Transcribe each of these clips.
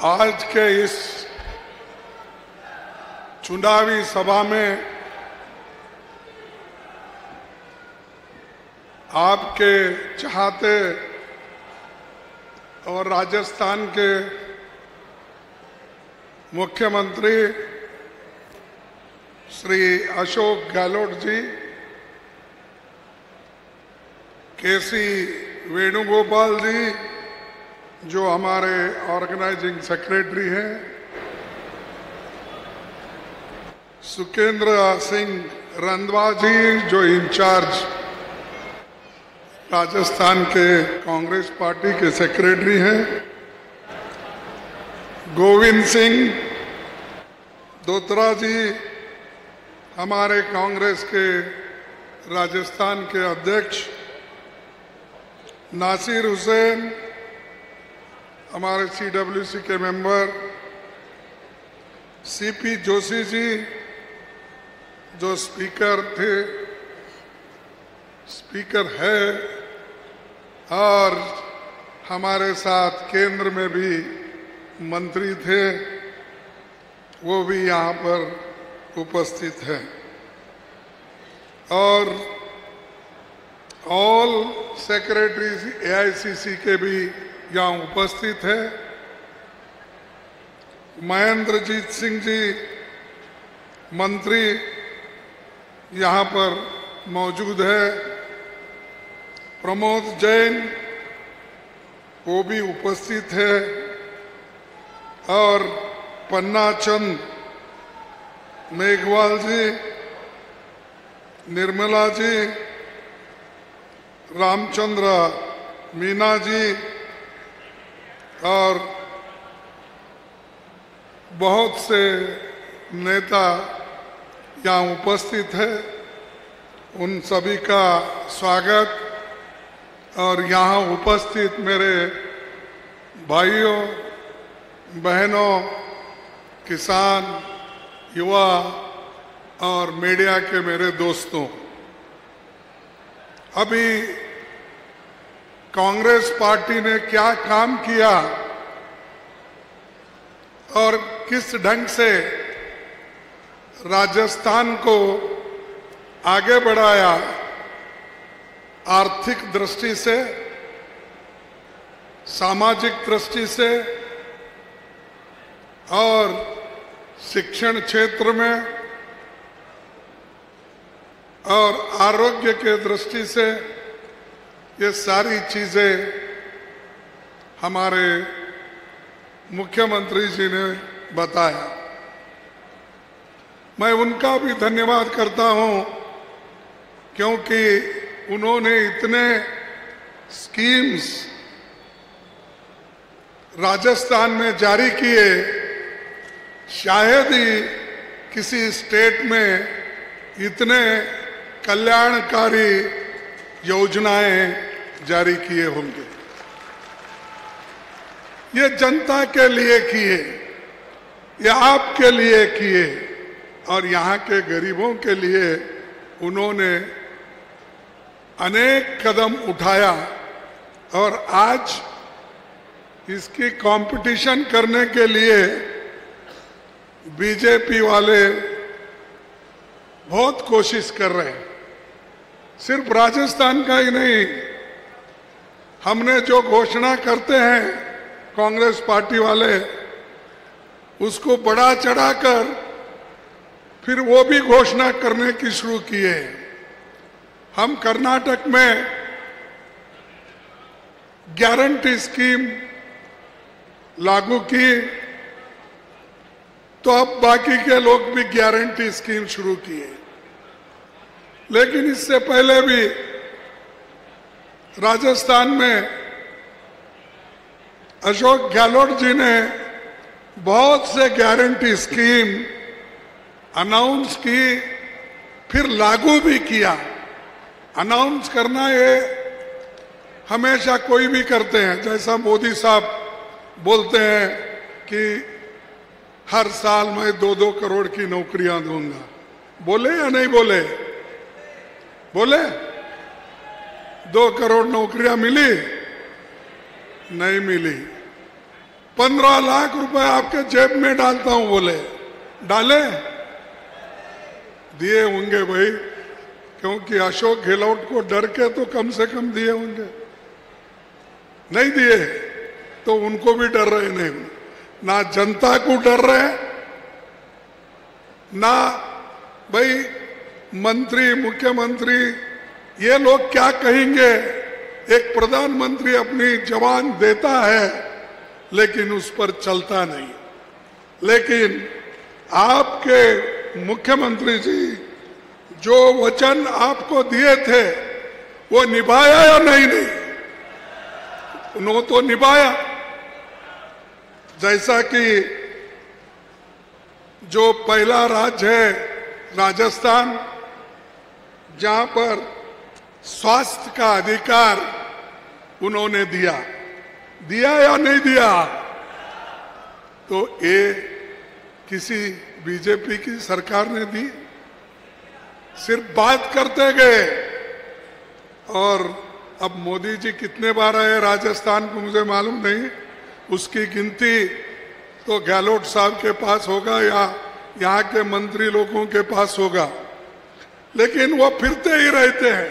आज के इस चुनावी सभा में आपके चाहते और राजस्थान के मुख्यमंत्री श्री अशोक गहलोत जी, केसी वेणुगोपाल जी जो हमारे ऑर्गेनाइजिंग सेक्रेटरी हैं, सुकेंद्र सिंह रंधवा जी जो इंचार्ज राजस्थान के कांग्रेस पार्टी के सेक्रेटरी हैं, गोविंद सिंह दोत्रा जी हमारे कांग्रेस के राजस्थान के अध्यक्ष, नासिर हुसैन हमारे CWC के मेंबर, CP जोशी जी जो स्पीकर थे, स्पीकर है, और हमारे साथ केंद्र में भी मंत्री थे, वो भी यहाँ पर उपस्थित हैं। और ऑल सेक्रेटरीज AICC के भी यहाँ उपस्थित है। महेंद्रजीत सिंह जी मंत्री यहाँ पर मौजूद है। प्रमोद जैन वो भी उपस्थित है, और पन्ना चंद मेघवाल जी, निर्मला जी, रामचंद्र मीना जी और बहुत से नेता यहाँ उपस्थित है। उन सभी का स्वागत। और यहाँ उपस्थित मेरे भाइयों बहनों, किसान, युवा और मीडिया के मेरे दोस्तों, अभी कांग्रेस पार्टी ने क्या काम किया और किस ढंग से राजस्थान को आगे बढ़ाया, आर्थिक दृष्टि से, सामाजिक दृष्टि से और शिक्षण क्षेत्र में और आरोग्य के दृष्टि से, ये सारी चीजें हमारे मुख्यमंत्री जी ने बताया। मैं उनका भी धन्यवाद करता हूं, क्योंकि उन्होंने इतने स्कीम्स राजस्थान में जारी किए, शायद ही किसी स्टेट में इतने कल्याणकारी योजनाएं जारी किए होंगे। ये जनता के लिए किए, ये आपके लिए किए, और यहाँ के गरीबों के लिए उन्होंने अनेक कदम उठाया। और आज इसकी कंपटीशन करने के लिए बीजेपी वाले बहुत कोशिश कर रहे हैं। सिर्फ राजस्थान का ही नहीं, हमने जो घोषणा करते हैं कांग्रेस पार्टी वाले, उसको बढ़ा चढ़ाकर फिर वो भी घोषणा करने की शुरू किए। हम कर्नाटक में गारंटी स्कीम लागू की, तो अब बाकी के लोग भी गारंटी स्कीम शुरू किए। लेकिन इससे पहले भी राजस्थान में अशोक गहलोत जी ने बहुत से गारंटी स्कीम अनाउंस की, फिर लागू भी किया। अनाउंस करना ये हमेशा कोई भी करते हैं, जैसा मोदी साहब बोलते हैं कि हर साल मैं 2-2 करोड़ की नौकरियां दूंगा। बोले या नहीं बोले? बोले 2 करोड़ नौकरियां मिली? नहीं मिली। 15 लाख रुपए आपके जेब में डालता हूं बोले, डाले? दिए होंगे भाई, क्योंकि अशोक गहलोत को डर के तो कम से कम दिए होंगे। नहीं दिए तो उनको भी डर रहे नहीं, ना जनता को डर रहे, ना भाई मंत्री मुख्यमंत्री ये लोग क्या कहेंगे। एक प्रधानमंत्री अपनी जवान देता है लेकिन उस पर चलता नहीं। लेकिन आपके मुख्यमंत्री जी जो वचन आपको दिए थे वो निभाया या नहीं? उन्होंने तो निभाया। जैसा कि जो पहला राज्य है राजस्थान, जहां पर स्वास्थ्य का अधिकार उन्होंने दिया या नहीं दिया? तो ये किसी बीजेपी की सरकार ने दी? सिर्फ बात करते गए। और अब मोदी जी कितने बार आए राजस्थान को मुझे मालूम नहीं, उसकी गिनती तो गहलोत साहब के पास होगा या यहाँ के मंत्री लोगों के पास होगा, लेकिन वो फिरते ही रहते हैं।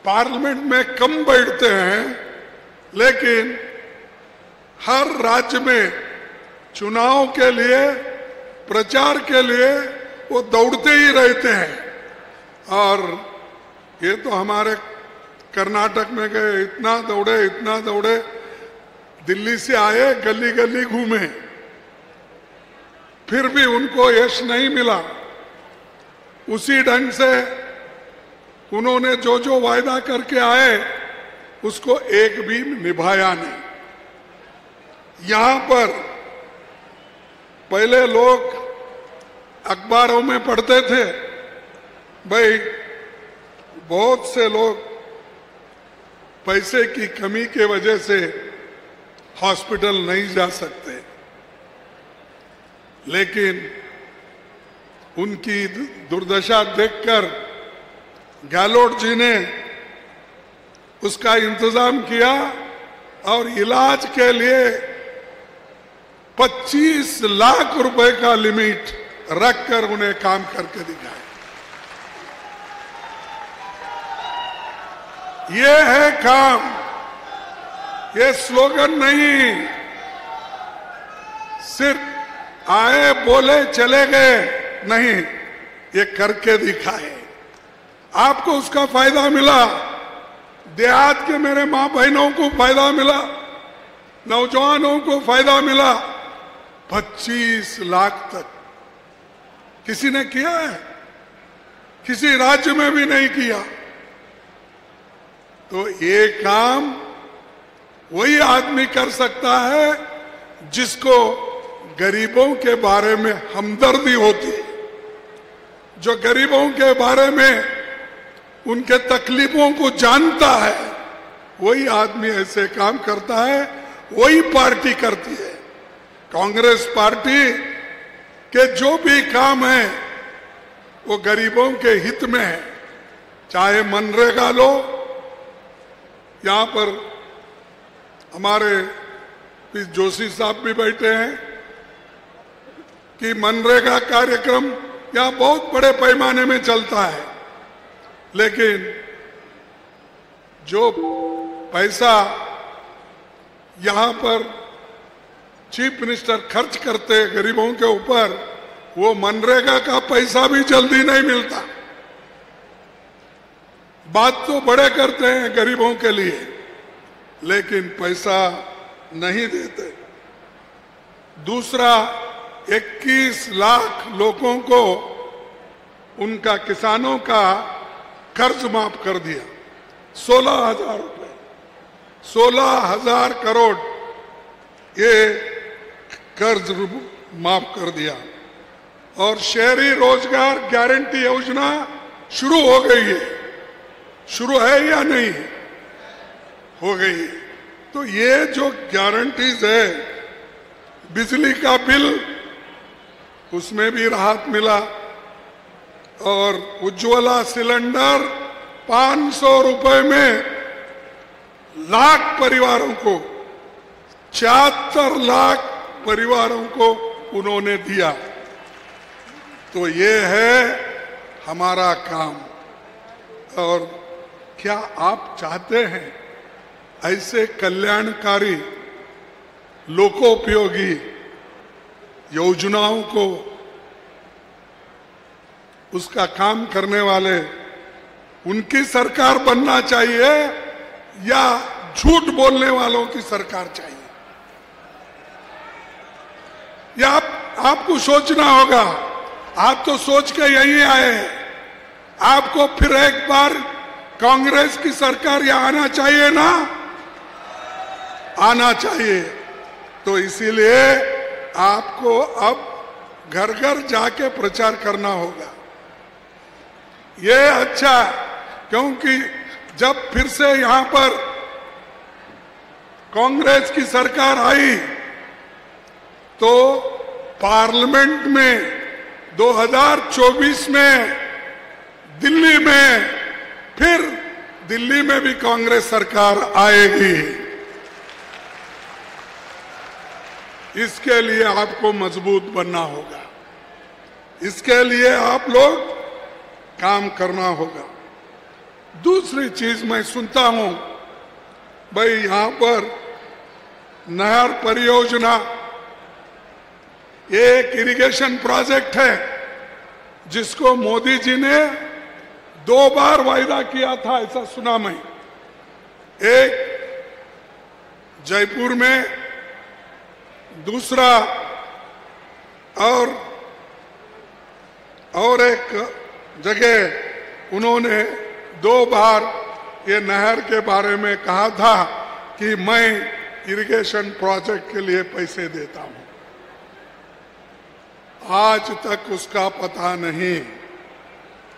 पार्लियामेंट में कम बैठते हैं, लेकिन हर राज्य में चुनाव के लिए, प्रचार के लिए वो दौड़ते ही रहते हैं। और ये तो हमारे कर्नाटक में गए, इतना दौड़े, दिल्ली से आए, गली गली घूमे, फिर भी उनको यश नहीं मिला। उसी ढंग से उन्होंने जो जो वायदा करके आए उसको एक भी निभाया नहीं। यहां पर पहले लोग अखबारों में पढ़ते थे, भाई बहुत से लोग पैसे की कमी के वजह से हॉस्पिटल नहीं जा सकते, लेकिन उनकी दुर्दशा देखकर गहलोत जी ने उसका इंतजाम किया और इलाज के लिए 25 लाख रुपए का लिमिट रखकर उन्हें काम करके दिखाया। ये है काम, ये स्लोगन नहीं, सिर्फ आए बोले चले गए नहीं, ये करके दिखाए। आपको उसका फायदा मिला, देहात के मेरे मां बहनों को फायदा मिला, नौजवानों को फायदा मिला। 25 लाख तक किसी ने किया है? किसी राज्य में भी नहीं किया। तो ये काम वही आदमी कर सकता है जिसको गरीबों के बारे में हमदर्दी होती, जो गरीबों के बारे में उनके तकलीफों को जानता है, वही आदमी ऐसे काम करता है, वही पार्टी करती है। कांग्रेस पार्टी के जो भी काम है वो गरीबों के हित में है। चाहे मनरेगा लो, यहां पर हमारे जोशी साहब भी बैठे हैं कि मनरेगा कार्यक्रम यहां बहुत बड़े पैमाने में चलता है, लेकिन जो पैसा यहां पर चीफ मिनिस्टर खर्च करते गरीबों के ऊपर, वो मनरेगा का पैसा भी जल्दी नहीं मिलता। बात तो बड़े करते हैं गरीबों के लिए, लेकिन पैसा नहीं देते। दूसरा, 21 लाख लोगों को उनका किसानों का कर्ज माफ कर दिया, 16,000 रुपए, 16,000 करोड़ ये कर्ज माफ कर दिया। और शहरी रोजगार गारंटी योजना शुरू हो गई है। शुरू है या नहीं? हो गई। तो ये जो गारंटीज है, बिजली का बिल उसमें भी राहत मिला, और उज्ज्वला सिलेंडर 500 रुपए में लाख परिवारों को 74 लाख परिवारों को उन्होंने दिया। तो ये है हमारा काम। और क्या आप चाहते हैं ऐसे कल्याणकारी लोकोपयोगी योजनाओं को उसका काम करने वाले उनकी सरकार बनना चाहिए या झूठ बोलने वालों की सरकार चाहिए? या आपको सोचना होगा। आप तो सोच के यहीं आए हैं। आपको फिर एक बार कांग्रेस की सरकार यहाँ आना चाहिए ना? आना चाहिए। तो इसीलिए आपको अब घर घर जाके प्रचार करना होगा। ये अच्छा, क्योंकि जब फिर से यहां पर कांग्रेस की सरकार आई तो पार्लियामेंट में 2024 में दिल्ली में फिर दिल्ली में भी कांग्रेस सरकार आएगी। इसके लिए आपको मजबूत बनना होगा। इसके लिए आप लोग काम करना होगा। दूसरी चीज मैं सुनता हूं, भाई यहां पर नहर परियोजना एक इरिगेशन प्रोजेक्ट है जिसको मोदी जी ने 2 बार वायदा किया था, ऐसा सुना मैं। एक जयपुर में, दूसरा और एक जगह उन्होंने 2 बार ये नहर के बारे में कहा था कि मैं इरिगेशन प्रोजेक्ट के लिए पैसे देता हूं। आज तक उसका पता नहीं।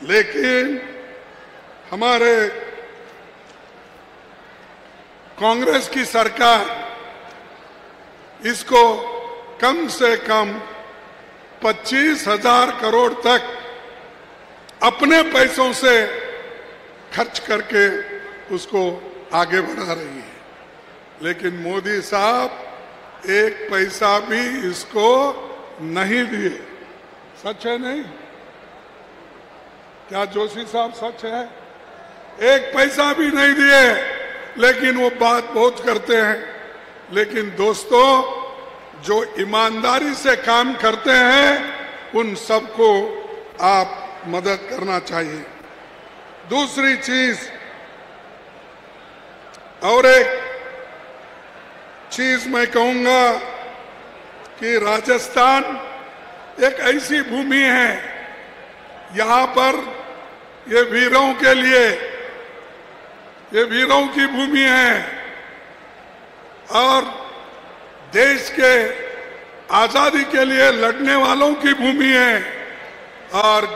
लेकिन हमारे कांग्रेस की सरकार इसको कम से कम 25,000 करोड़ तक अपने पैसों से खर्च करके उसको आगे बढ़ा रही है। लेकिन मोदी साहब एक पैसा भी इसको नहीं दिए। सच है नहीं? क्या जोशी साहब सच है? एक पैसा भी नहीं दिए। लेकिन वो बात बहुत करते हैं। लेकिन दोस्तों, जो ईमानदारी से काम करते हैं उन सबको आप मदद करना चाहिए। दूसरी चीज, और एक चीज मैं कहूंगा कि राजस्थान एक ऐसी भूमि है, यहां पर ये वीरों के लिए, ये वीरों की भूमि है और देश के आजादी के लिए लड़ने वालों की भूमि है। और